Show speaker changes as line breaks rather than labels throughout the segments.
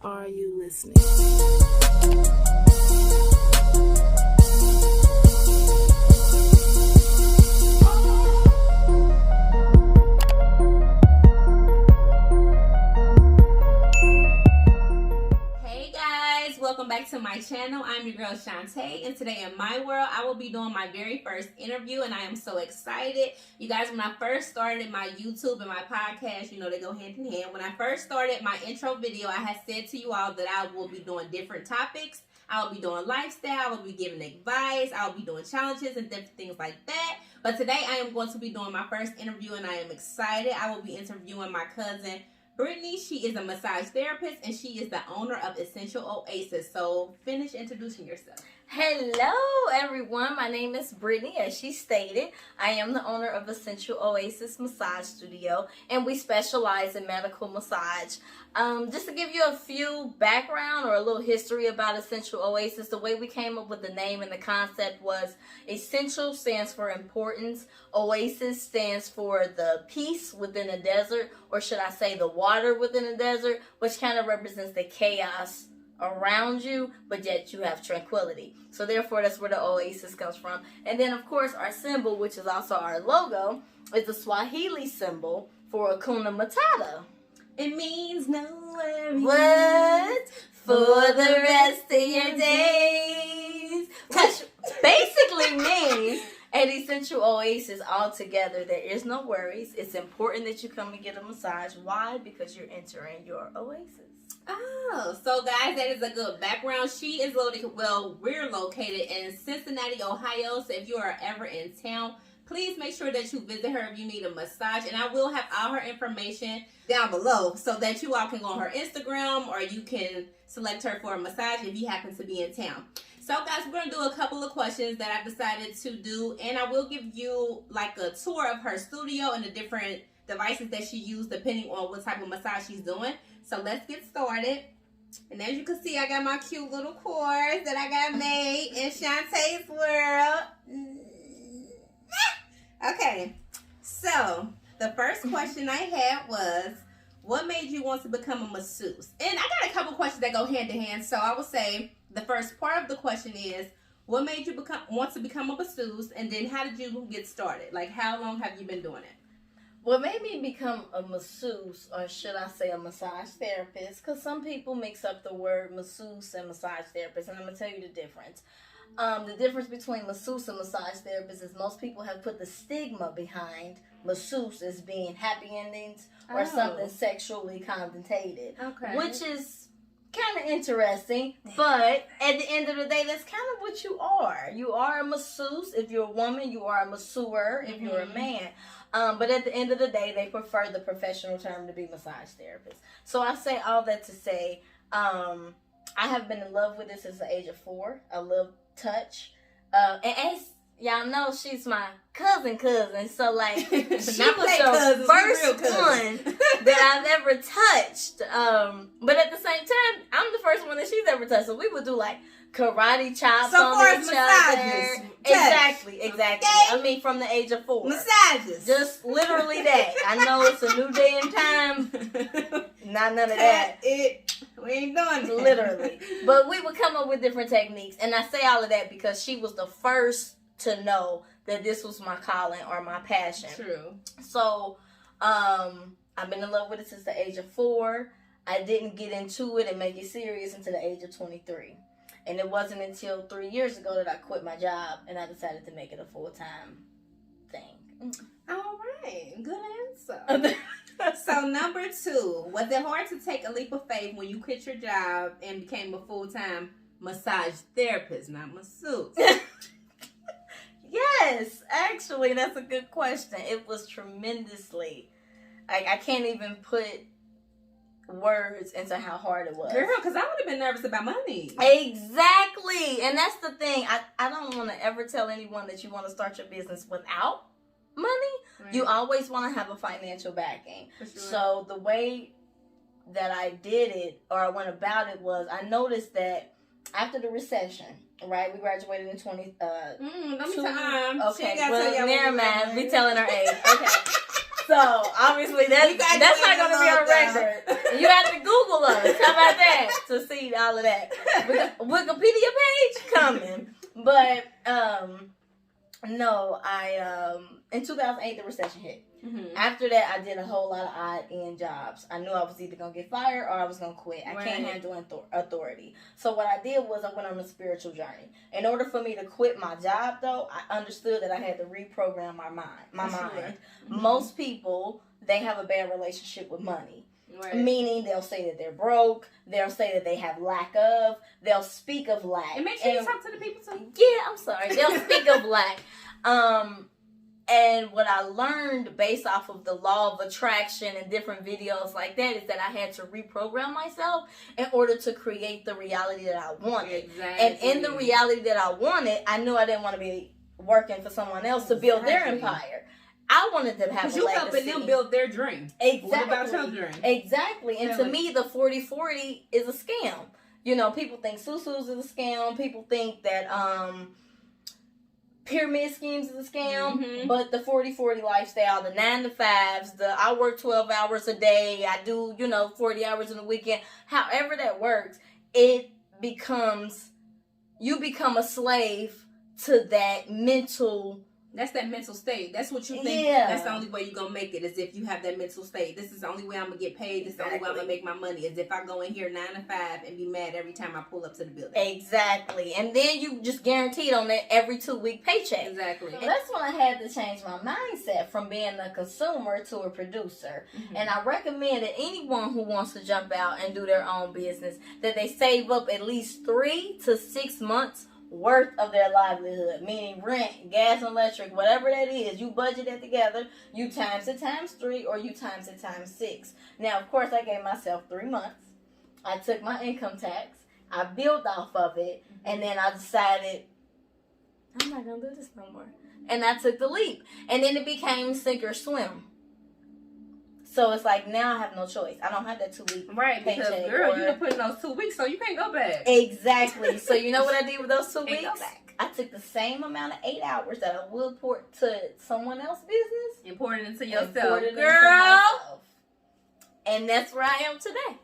Are you listening?
Welcome back to my channel. I'm your girl Shantae, and today in my world I will be doing my very first interview, and I am so excited. You guys, when I first started my YouTube and my podcast, you know they go hand in hand. When I first started my intro video, I had said to you all that I will be doing different topics. I'll be doing lifestyle, I will be giving advice, I'll be doing challenges and different things like that. But today I am going to be doing my first interview, and I am excited. I will be interviewing my cousin Brittny. She is a massage therapist, and she is the owner of Essential Oasis. So finish introducing yourself.
Hello everyone, my name is Brittny. As she stated, I am the owner of Essential Oasis Massage Studio, and we specialize in medical massage. Just to give you a few background or a little history about Essential Oasis, the way we came up with the name and the concept was Essential stands for importance, Oasis stands for the peace within a desert, or should I say the water within a desert, which kind of represents the chaos around you, but yet you have tranquility. So therefore, that's where the Oasis comes from. And then, of course, our symbol, which is also our logo, is the Swahili symbol for Hakuna Matata.
It means no worries.
What? For the rest of your days. Which basically means at Essential Oasis altogether, there is no worries. It's important that you come and get a massage. Why? Because you're entering your oasis.
Oh, so guys, that is a good background. She is located, we're located in Cincinnati, Ohio. So if you are ever in town, please make sure that you visit her if you need a massage. And I will have all her information down below so that you all can go on her Instagram, or you can select her for a massage if you happen to be in town. So guys, we're going to do a couple of questions that I've decided to do. And I will give you like a tour of her studio and the different devices that she used depending on what type of massage she's doing. So let's get started. And as you can see, I got my cute little cords that I got made in Shantae's world. Okay, so the first question I had was, what made you want to become a masseuse? And I got a couple questions that go hand in hand. So I would say the first part of the question is, what made you want to become a masseuse? And then how did you get started? Like, how long have you been doing it?
What made me become a masseuse, or should I say a massage therapist, because some people mix up the word masseuse and massage therapist, and I'm going to tell you the difference. The difference between masseuse and massage therapist is most people have put the stigma behind masseuse as being happy endings or something sexually connotated, which is kind of interesting, but at the end of the day, that's kind of what you are. You are a masseuse. If you're a woman, you are a masseur if you're a man. But at the end of the day, they prefer the professional term to be massage therapist. So I say all that to say, I have been in love with it since the age of 4. I love touch. And as y'all know, she's my cousin. So like, she was the first one that I've ever touched. But at the same time, I'm the first one that she's ever touched. So we would do like karate chops on each other. Exactly. Okay. I mean, from the age of 4.
Massages.
Just literally that. I know it's a new day and time. Not none of that.
We ain't doing that.
Literally. But we would come up with different techniques. And I say all of that because she was the first to know that this was my calling or my passion.
True.
So, I've been in love with it since the age of 4. I didn't get into it and make it serious until the age of 23. And it wasn't until 3 years ago that I quit my job and I decided to make it a full-time thing.
All right. Good answer. So number 2, was it hard to take a leap of faith when you quit your job and became a full-time massage therapist, not masseuse?
Yes, actually, that's a good question. It was tremendously. I can't even put words into how hard it was.
Girl, because I would have been nervous about money.
Exactly. And that's the thing. I don't want to ever tell anyone that you want to start your business without money. Right. You always want to have a financial backing. For sure. So the way that I did it, or I went about it, was I noticed that after the recession, right, we graduated in 20.
Let me tell
okay, well, never mind. We telling our age. Okay. So obviously that's not going to be on record. You have to Google us. How about that? to see all of that. Wikipedia page coming. But no, I in 2008 the recession hit. Mm-hmm. After that, I did a whole lot of odd-end jobs. I knew I was either going to get fired or I was going to quit. I can't handle authority. So what I did was I went on a spiritual journey. In order for me to quit my job, though, I understood that I had to reprogram my mind. Mm-hmm. Most people, they have a bad relationship with money. Right. Meaning they'll say that they're broke. They'll say that they have lack of. They'll speak of lack.
And make sure you talk to the people too.
Yeah, I'm sorry. They'll speak of lack. And what I learned based off of the law of attraction and different videos like that is that I had to reprogram myself in order to create the reality that I wanted. Exactly. And in the reality that I wanted, I knew I didn't want to be working for someone else to build their empire. I wanted them to have a legacy.
You helping them build their dream.
Exactly.
What about your dream?
Exactly. And to me, the 40-40 is a scam. You know, people think Susu's is a scam. People think that pyramid schemes is a scam. Mm-hmm. But the 40-40 lifestyle, the 9-to-5s, I work 12 hours a day. I do, 40 hours in a weekend. However that works, you become a slave to that mental.
That's that mental state. That's what you think. Yeah. That's the only way you're going to make it, is if you have that mental state. This is the only way I'm going to get paid. This is the only way I'm going to make my money, is if I go in here 9 to 5 and be mad every time I pull up to the building.
Exactly. And then you just guaranteed on that every 2-week paycheck.
Exactly.
So that's when I had to change my mindset from being a consumer to a producer. Mm-hmm. And I recommend that anyone who wants to jump out and do their own business, that they save up at least 3 to 6 months worth of their livelihood, meaning rent, gas, and electric, whatever that is. You budget it together, you times it times 3, or you times it times 6. Now, of course, I gave myself 3 months. I took my income tax, I built off of it, and then I decided, I'm not going to do this no more. And I took the leap. And then it became sink or swim. So it's like, now I have no choice. I don't have that 2-week
right, because girl, you put in those 2 weeks, so you can't go back.
Exactly. So you know what I did with those 2 weeks? Go back. I took the same amount of 8 hours that I would pour to someone else's business
and poured it into yourself,
girl. Into myself. And that's where I am today.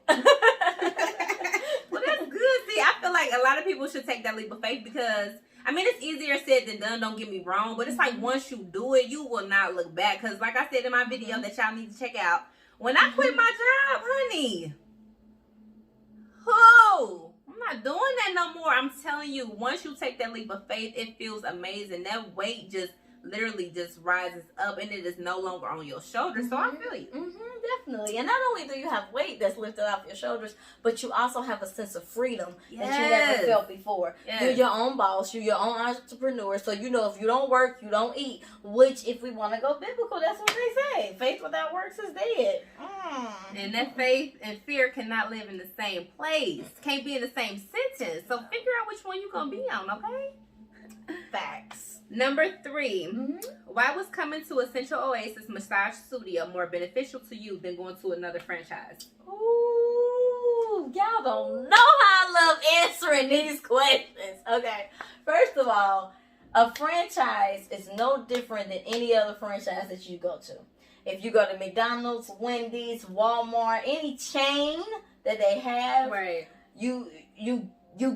Well, that's good. See, I feel like a lot of people should take that leap of faith, because I mean, it's easier said than done, don't get me wrong, but it's like once you do it, you will not look back. Because like I said in my video that y'all need to check out, when I quit my job, honey, I'm not doing that no more. I'm telling you, once you take that leap of faith, it feels amazing. That weight just literally just rises up, and it is no longer on your shoulders. So I feel you.
Definitely. And not only do you have weight that's lifted off your shoulders, but you also have a sense of freedom that you never felt before. Yes. You're your own boss. You're your own entrepreneur. So if you don't work, you don't eat. Which, if we want to go biblical, that's what they say. Faith without works is dead.
And that faith and fear cannot live in the same place. Can't be in the same sentence. So figure out which one you're going to be on, okay?
Facts.
Number 3, why was coming to Essential Oasis Massage Studio more beneficial to you than going to another franchise?
Ooh, y'all don't know how I love answering these questions. Okay, first of all, a franchise is no different than any other franchise that you go to. If you go to McDonald's, Wendy's, Walmart, any chain that they have,
right,
you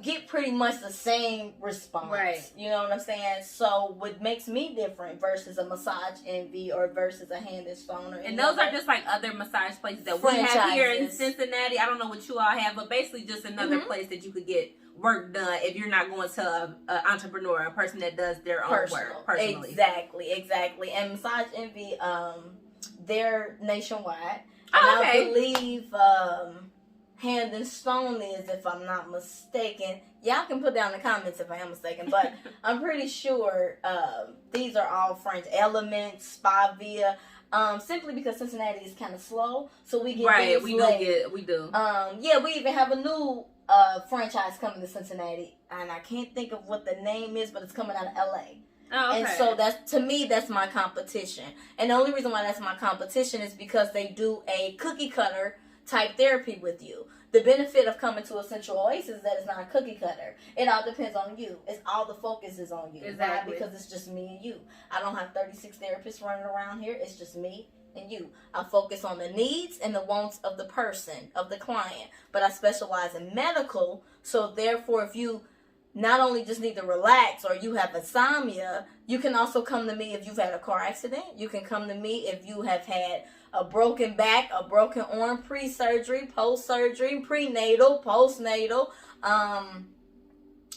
get pretty much the same response. Right. You know what I'm saying? So what makes me different versus a Massage Envy or versus a Hand and Stone,
and those are just like other massage places that we have here in Cincinnati. I don't know what you all have, but basically just another place that you could get work done if you're not going to an entrepreneur, a person that does their own work personally.
Exactly. And Massage Envy, they're nationwide.
Oh, okay.
I believe Hand and Stone is, if I'm not mistaken. Y'all can put down in the comments if I am mistaken, but I'm pretty sure these are all French. Elements, Spa Via, simply because Cincinnati is kind of slow, so we get
right. We do.
Yeah, we even have a new franchise coming to Cincinnati, and I can't think of what the name is, but it's coming out of LA.
Oh, okay.
And so that's my competition. And the only reason why that's my competition is because they do a cookie cutter type therapy with you. The benefit of coming to Essential Oasis is that it's not a cookie cutter. It all depends on you. It's all the focus is on you.
Exactly.
Why? Because it's just me and you. I don't have 36 therapists running around here. It's just me and you. I focus on the needs and the wants of the person, of the client. But I specialize in medical, so therefore if you not only just need to relax or you have insomnia, you can also come to me if you've had a car accident. You can come to me if you have had a broken back, a broken arm, pre-surgery, post-surgery, prenatal, postnatal.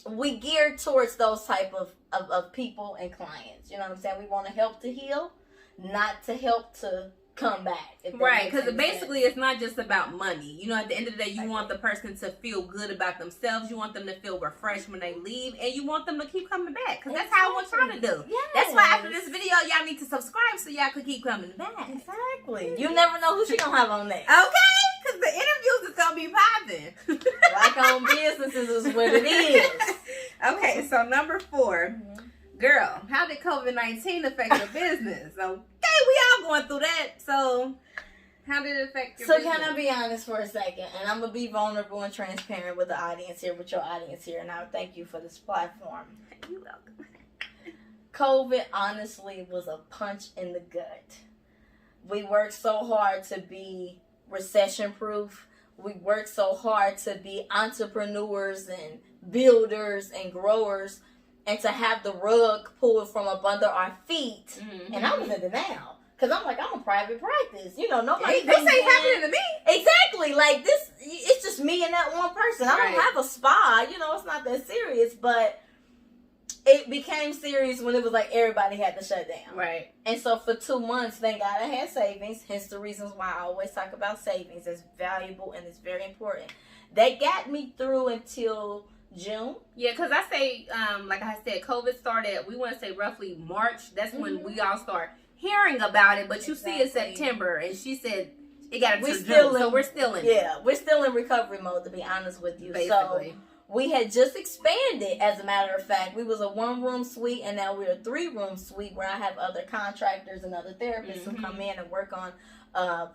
We gear towards those type of people and clients. You know what I'm saying? We want to help to heal, not to help to come back.
Right, because basically it's not just about money. You know, at the end of the day, you want the person to feel good about themselves. You want them to feel refreshed when they leave, and you want them to keep coming back, because that's how I want y'all to do.
Yes.
That's why after this video, y'all need to subscribe so y'all can keep coming back.
Exactly. You never know who she gonna have on next.
Okay, because the interviews is gonna be popping.
Like on businesses is what it is.
Okay, so number 4. Girl, how did COVID-19 affect your business? Okay, we all going through that. So, how did it affect your business?
So, can I be honest for a second? And I'm going to be vulnerable and transparent with the audience here, with your audience here. And I thank you for this platform.
You're welcome.
COVID, honestly, was a punch in the gut. We worked so hard to be recession-proof. We worked so hard to be entrepreneurs and builders and growers, and to have the rug pulled from up under our feet. Mm-hmm. And I was in denial. Because I'm like, I'm a private practice. You know, nobody...
This ain't happening to me.
Exactly. Like, this, it's just me and that one person. I don't have a spa. You know, it's not that serious. But it became serious when it was like everybody had to shut down.
Right.
And so for 2 months, thank God I had savings. Hence the reasons why I always talk about savings. It's valuable and it's very important. That got me through until June.
Yeah, because I say, like I said, COVID started, we want to say roughly March. That's when we all start hearing about it. But you see it's September, and she said it got to June, so we're still in
we're still in recovery mode, to be honest with you.
Basically.
So we had just expanded, as a matter of fact. We was a 1-room suite, and now we're a 3-room suite where I have other contractors and other therapists who come in and work on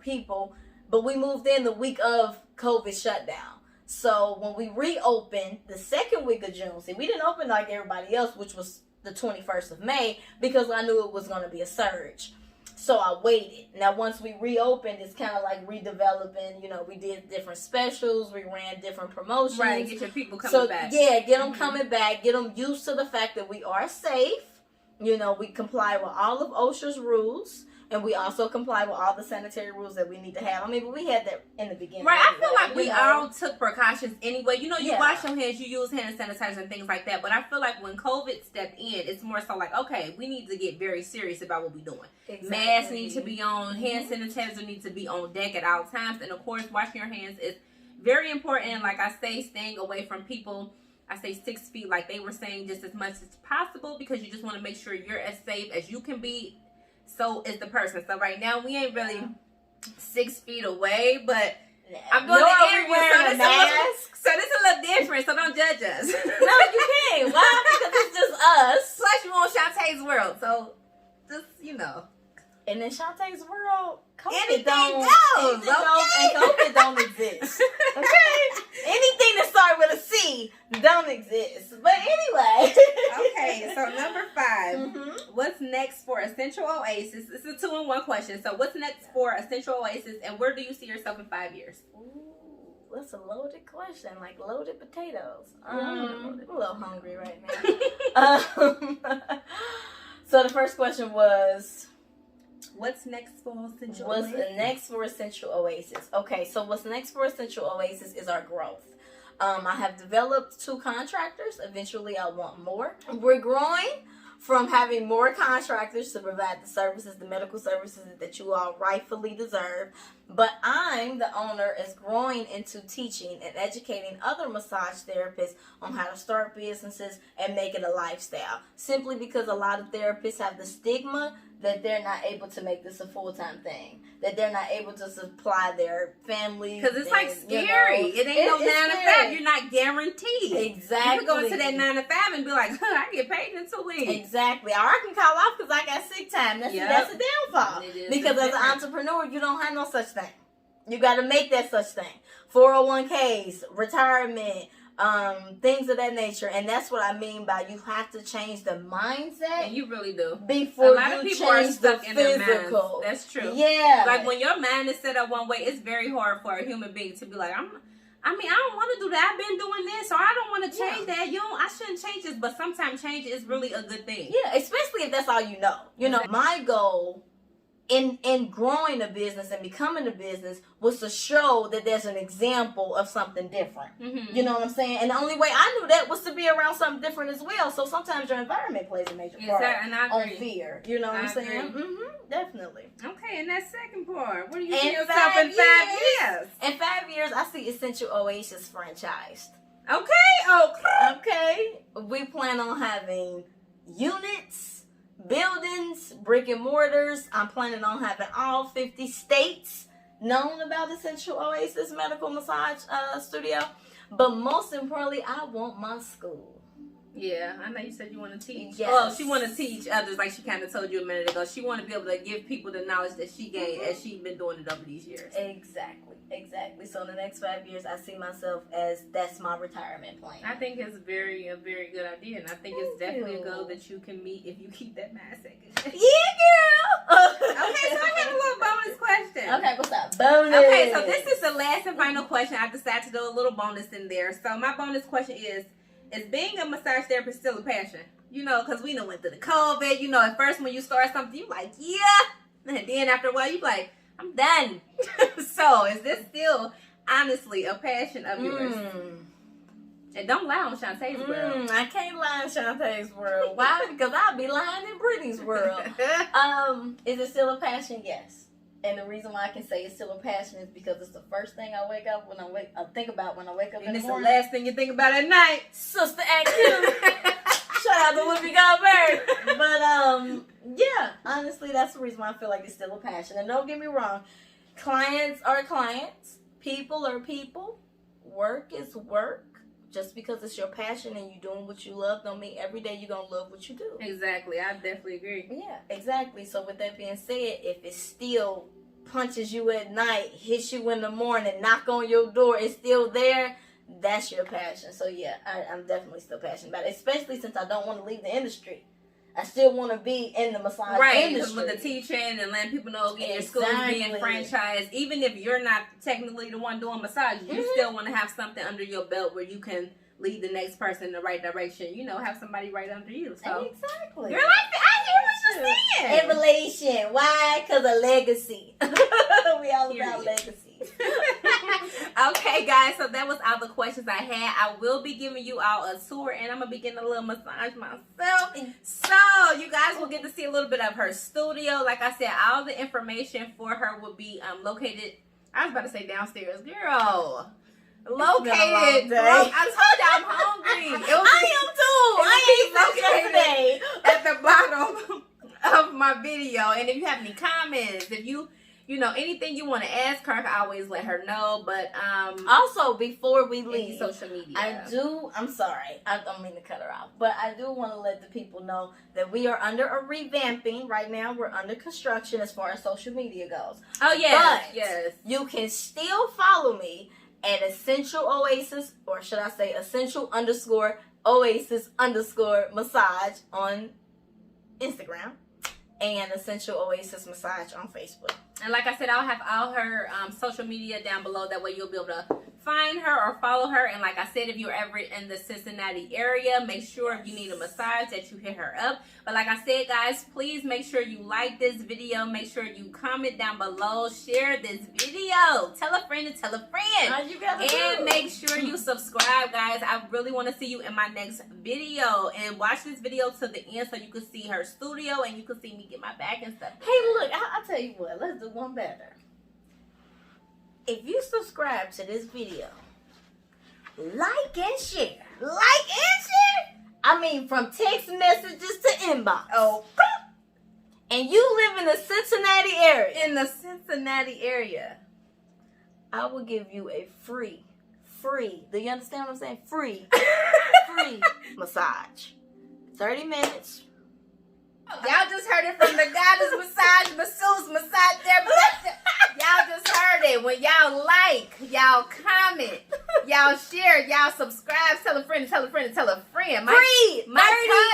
people. But we moved in the week of COVID shutdown. So when we reopened the second week of June, see, we didn't open like everybody else, which was the 21st of May, because I knew it was going to be a surge. So I waited. Now, once we reopened, it's kind of like redeveloping. You know, we did different specials. We ran different promotions.
Right, get your people coming back.
Yeah, get them coming back. Get them used to the fact that we are safe. You know, we comply with all of OSHA's rules. And we also comply with all the sanitary rules that we need to have. I mean, but we had that in the beginning.
Right, I feel like we all took precautions anyway. You know, you wash your hands, you use hand sanitizer and things like that. But I feel like when COVID stepped in, it's more so like, okay, we need to get very serious about what we're doing. Exactly. Masks need to be on. Hand sanitizer needs to be on deck at all times. And, of course, washing your hands is very important. And like I say, staying away from people. I say 6 feet, like they were saying, just as much as possible, because you just want to make sure you're as safe as you can be. So is the person. So right now we ain't really 6 feet away, but I'm doing the interview, so this is a little different. So don't judge us.
No, you can't. Why? Because it's just us.
Plus you want Shantae's world, so just
And in Shantae's world,
anything
goes.
Okay?
And COVID don't exist. Okay? Anything that starts with a C don't exist. But anyway.
Okay, so number 5. What's next for Essential Oasis? This is a 2-in-1 question. So what's next for Essential Oasis, and where do you see yourself in 5 years?
Ooh, that's a loaded question, like loaded potatoes. I'm a little hungry right now. So the first question was,
what's next for Essential Oasis?
What's next for Essential Oasis? Okay, so what's next for Essential Oasis is our growth. I have developed 2 contractors. Eventually, I want more. We're growing from having more contractors to provide the services, the medical services that you all rightfully deserve. But I'm, the owner, is growing into teaching and educating other massage therapists on how to start businesses and make it a lifestyle. Simply because a lot of therapists have the stigma that they're not able to make this a full-time thing, that they're not able to supply their families.
Because it's like scary. It ain't no 9 to 5. You're not guaranteed.
Exactly.
You can go into that 9 to 5 and be like, I get paid in 2 weeks.
Exactly. Or I can call off because I got sick time. That's a downfall. Because as an entrepreneur, you don't have no such thing. You got to make that such thing. 401ks, retirement, things of that nature. And that's what I mean by you have to change the mindset.
And you really do.
Before
a lot of people are stuck in their
physical.
minds. That's true.
Yeah.
Like when your mind is set up one way, it's very hard for a human being to be like, I don't want to do that. I've been doing this, or I don't want to change that. I shouldn't change this. But sometimes change is really a good thing.
Yeah, especially if that's all you know. You know, my goal in growing a business and becoming a business was to show that there's an example of something different.
Mm-hmm.
You know what I'm saying? And the only way I knew that was to be around something different as well. So sometimes your environment plays a major part
and I agree.
on fear. You know what I'm saying?
Agree.
Mm-hmm, definitely.
Okay, and that second part, what do you see
In
yourself in 5 years?
In 5 years, I see Essential Oasis franchised.
Okay,
Okay, we plan on having units, buildings, brick and mortars. I'm planning on having all 50 states known about Essential Oasis Medical Massage Studio. But most importantly, I want my school.
Yeah, I know you said you want to teach.
Yes.
Well, she want to teach others, like she kind of told you a minute ago. She want to be able to give people the knowledge that she gained as she's been doing it over these years.
Exactly. So in the next 5 years, I see myself as that's my retirement plan.
I think it's a very good idea, and I think it's definitely a goal that you can meet if you keep that mindset.
Yeah, girl.
Okay, so I got a little bonus question.
Okay, what's up? Bonus.
Okay, so this is the last and final question. I decided to do a little bonus in there. So my bonus question is being a massage therapist still a passion? You know, because we done went through the COVID. You know, at first when you start something, you like, yeah. And then after a while, you like, I'm done. So is this still, honestly, a passion of yours? And don't lie on Shantae's world.
I can't lie in Shantae's world. Why? Because I'll be lying in Brittany's world. Is it still a passion? Yes. And the reason why I can say it's still a passion is because it's the first thing I wake up I think about when I wake up in the morning.
And it's the last thing you think about at night.
Sister Act 2. Shout out to Whoopi Goldberg. But yeah, honestly, that's the reason why I feel like it's still a passion. And don't get me wrong, clients are clients, people are people, work is work. Just because it's your passion and you're doing what you love don't mean every day you're going to love what you do.
Exactly. I definitely agree.
Yeah, exactly. So with that being said, if it still punches you at night, hits you in the morning, knock on your door, it's still there, that's your passion. So yeah, I'm definitely still passionate about it, especially since I don't want to leave the industry. I still want to be in the massage industry.
With the teaching and letting people know your school's being franchised. Even if you're not technically the one doing massage, you still want to have something under your belt where you can lead the next person in the right direction. You know, have somebody right under you. So
exactly.
Girl, I hear what you're saying.
Evolution. Why? Because of legacy. We all about legacy.
Okay, guys, so that was all the questions I had. I will be giving you all a tour, and I'm going to be getting a little massage myself. So you guys will get to see a little bit of her studio. Like I said, all the information for her will be located, I was about to say downstairs. Girl. Located. I told you I'm hungry.
I am too.
I am located at the bottom of my video. And if you have any comments, if you know, anything you want to ask her, I can always let her know. But
also, before we leave,
social media.
I'm sorry, I don't mean to cut her off, but I do want to let the people know that we are under a revamping right now. We're under construction as far as social media goes.
Oh, yes.
But
yes.
You can still follow me at Essential Oasis, or should I say Essential _Oasis _ on Instagram, and Essential Oasis Massage on Facebook.
And like I said, I'll have all her social media down below. That way you'll be able to find her or follow her. And like I said, if you're ever in the Cincinnati area, make sure if you need a massage that you hit her up. But like I said, guys, please make sure you like this video. Make sure you comment down below. Share this video. Tell a friend and tell a friend. And make sure you subscribe, guys. I really want to see you in my next video. And watch this video to the end so you can see her studio and you can see me get my back and stuff.
Hey, look, I'll tell you what. Let's do one better. If you subscribe to this video, like and share. Like and share? I mean, from text messages to inbox.
Oh.
And you live in the Cincinnati area.
In the Cincinnati area.
I will give you a free, do you understand what I'm saying? Free massage. 30 minutes.
Y'all just heard it from the goddess massage, masseuse, massage therapist. Y'all just heard it. When y'all like, y'all comment, y'all share, y'all subscribe, tell a friend, tell a friend, tell a friend. My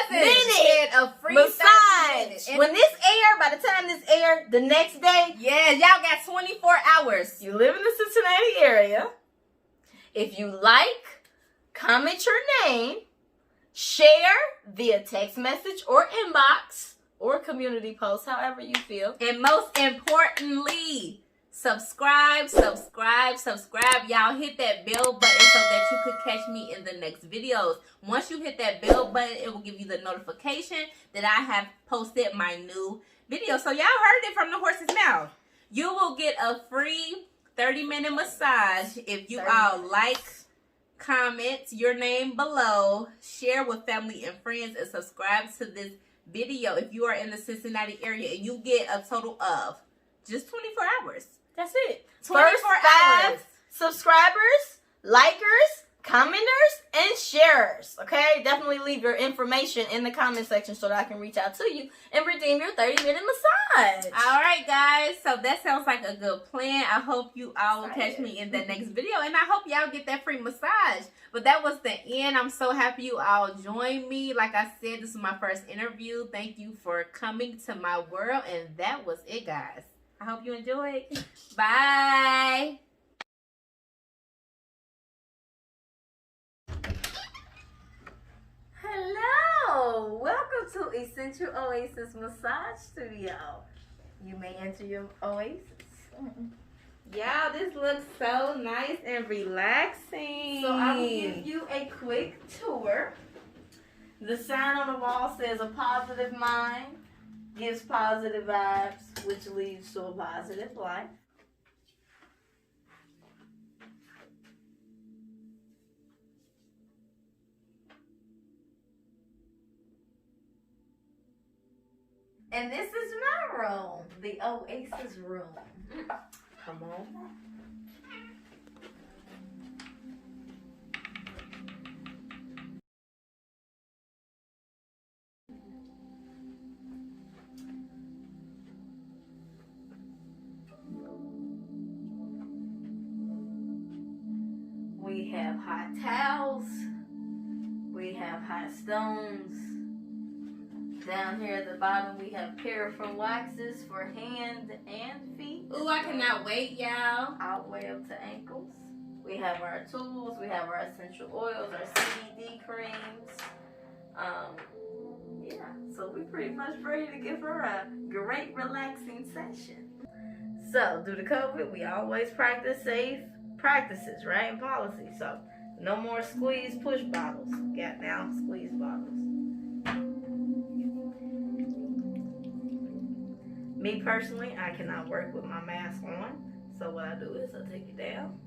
cousin did a free
massage. When this air, by the time this air, the next day,
yeah, y'all got 24 hours.
You live in the Cincinnati area. If you like, comment your name, share via text message or inbox or community post, however you feel.
And most importantly, subscribe. Y'all hit that bell button so that you could catch me in the next videos. Once you hit that bell button, it will give you the notification that I have posted my new video. So y'all heard it from the horse's mouth. You will get a free 30-minute massage if you all like, comment your name below, share with family and friends, and subscribe to this video if you are in the Cincinnati area, and you get a total of just 24 hours.
That's it.
24 hours.
Subscribers, likers, commenters, and sharers. Okay? Definitely leave your information in the comment section so that I can reach out to you and redeem your 30-minute massage.
All right, guys. So that sounds like a good plan. I hope you all will catch me in the next video, and I hope y'all get that free massage. But that was the end. I'm so happy you all joined me. Like I said, this is my first interview. Thank you for coming to my world, and that was it, guys. I hope you enjoyed. Bye.
Hello. Welcome to Essential Oasis Massage Studio. You may enter your oasis.
Y'all, this looks so nice and relaxing.
So I will give you a quick tour. The sign on the wall says a positive mind gives positive vibes, which leads to a positive life. And this is my room, the Oasis room. Come on. We have hot towels. We have hot stones. Down here at the bottom, we have paraffin waxes for hand and feet.
Ooh, I cannot wait, y'all.
All the way up to ankles. We have our tools. We have our essential oils, our CBD creams. Yeah, so we're pretty much ready to give her a great relaxing session. So, due to COVID, we always practice safe practices, right? And policy. So, no more squeeze push bottles. Got now squeeze bottles. Me personally, I cannot work with my mask on. So what I do is I take it down.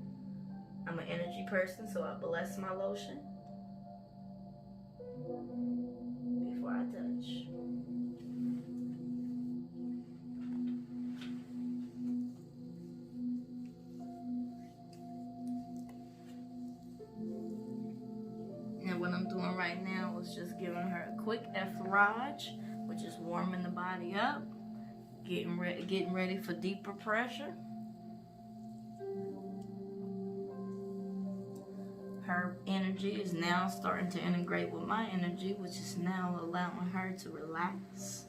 I'm an energy person, so I bless my lotion before I touch. And what I'm doing right now is just giving her a quick effleurage, which is warming the body up. Getting ready for deeper pressure. Her energy is now starting to integrate with my energy, which is now allowing her to relax.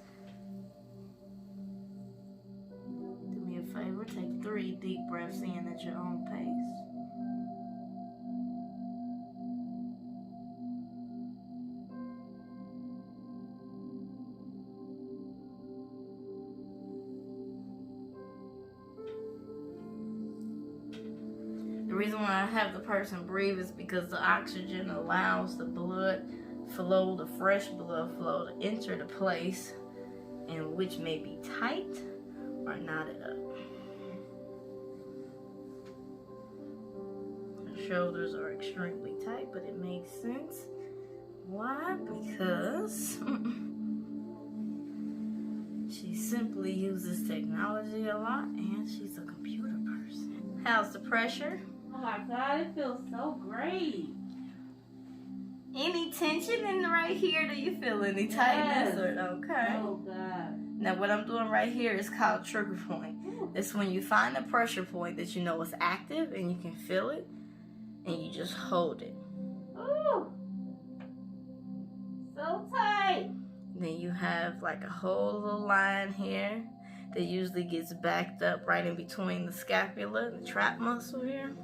Do me a favor, take 3 deep breaths in at your own pace. The reason why I have the person breathe is because the oxygen allows the blood flow, the fresh blood flow, to enter the place in which may be tight or knotted up. Her shoulders are extremely tight, but it makes sense. Why? Because she simply uses technology a lot, and she's a computer person. How's the pressure?
Oh my God, it feels so great.
Any tension in right here? Do you feel any tightness?
Yes.
Or okay?
Oh God.
Now what I'm doing right here is called trigger point. It's when you find a pressure point that you know is active and you can feel it, and you just hold it.
Ooh, so tight.
Then you have like a whole little line here that usually gets backed up right in between the scapula and the trap muscle here.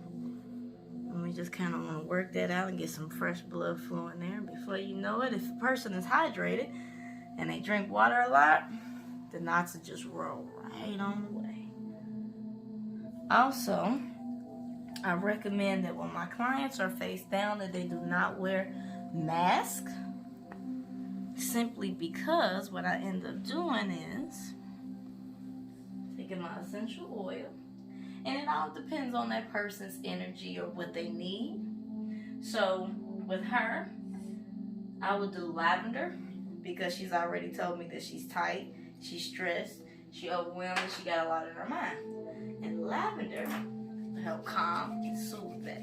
And we just kind of want to work that out and get some fresh blood flowing there. Before you know it, if a person is hydrated and they drink water a lot, the knots will just roll right on the way. Also, I recommend that when my clients are face down that they do not wear masks, simply because what I end up doing is taking my essential oil, and it all depends on that person's energy or what they need. So with her, I would do lavender because she's already told me that she's tight, she's stressed, she overwhelmed, and she got a lot in her mind. And lavender will help calm and soothe that.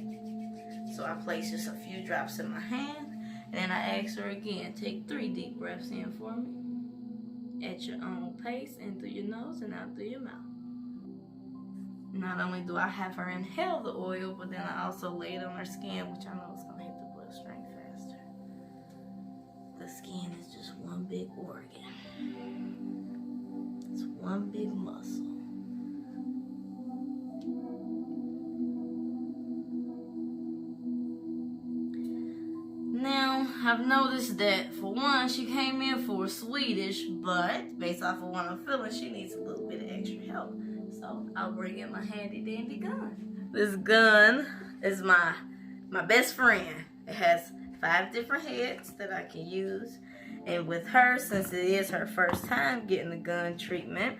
So I place just a few drops in my hand, and then I ask her again, take 3 deep breaths in for me at your own pace, in through your nose and out through your mouth. Not only do I have her inhale the oil, but then I also lay it on her skin, which I know is going to hit the bloodstream faster. The skin is just one big organ. It's one big muscle. Now, I've noticed that, for one, she came in for Swedish, but based off of what I'm feeling, she needs a little bit of extra help. So, I'll bring in my handy dandy gun. This gun is my best friend. It has 5 different heads that I can use. And with her, since it is her first time getting the gun treatment,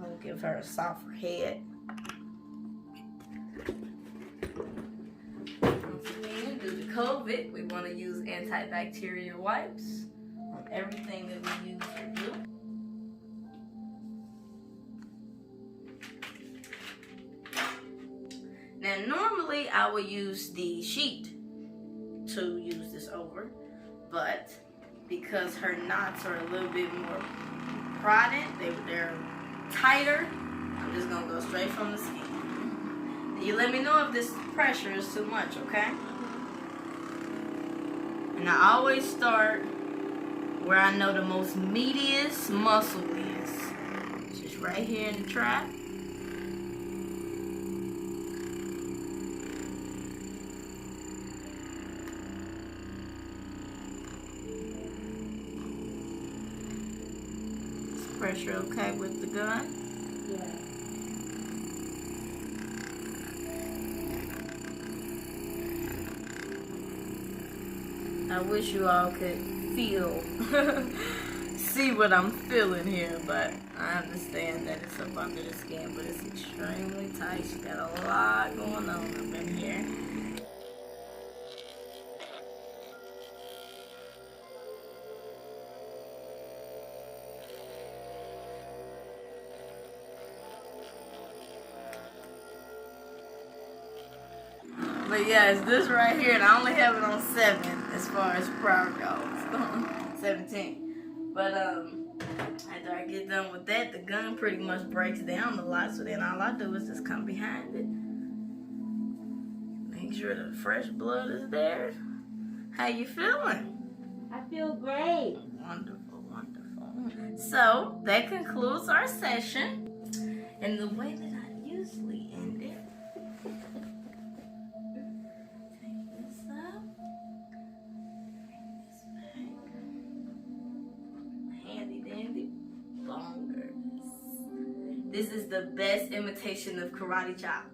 I'll give her a softer head. Due to COVID, we want to use antibacterial wipes on everything that we use or do. Now, normally I would use the sheet to use this over, but because her knots are a little bit more prodded, they're tighter, I'm just going to go straight from the skin. You let me know if this pressure is too much, okay? And I always start where I know the most meatiest muscle is. Just right here in the trap. Is pressure okay with the gun?
Yeah.
I wish you all could feel, see what I'm feeling here, but I understand that it's up under the skin, but it's extremely tight. She got a lot going on up in here. But yeah, it's this right here, and I only have it on 7 as far as power goes. 17. But after I get done with that, the gun pretty much breaks down a lot. So then all I do is just come behind it, make sure the fresh blood is there. How you feeling?
I feel great.
Wonderful, wonderful. So that concludes our session. And the way that I usually end it, this is the best imitation of karate chop.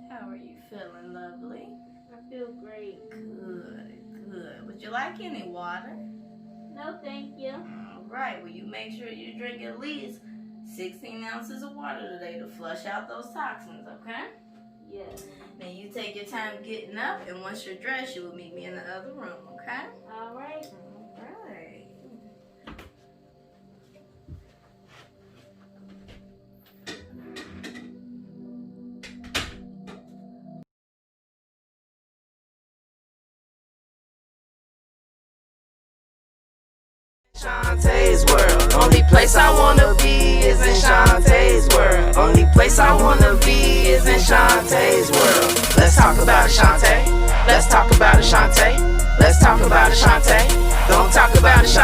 How are you feeling, lovely?
I feel great.
Good, good. Would you like any water?
No, thank you.
Right, well, you make sure you drink at least 16 ounces of water today to flush out those toxins, okay?
Yes.
Then you take your time getting up, and once you're dressed, you will meet me in the other room, okay?
All right.
All right.
Shantae's world. Only place I wanna be is in Shantae's world. Only place I wanna be is in Shantae's world. Let's talk about it, Shantae. Let's talk about it, Shantae. Let's talk about it, Shantae. Don't talk about it, Shantae.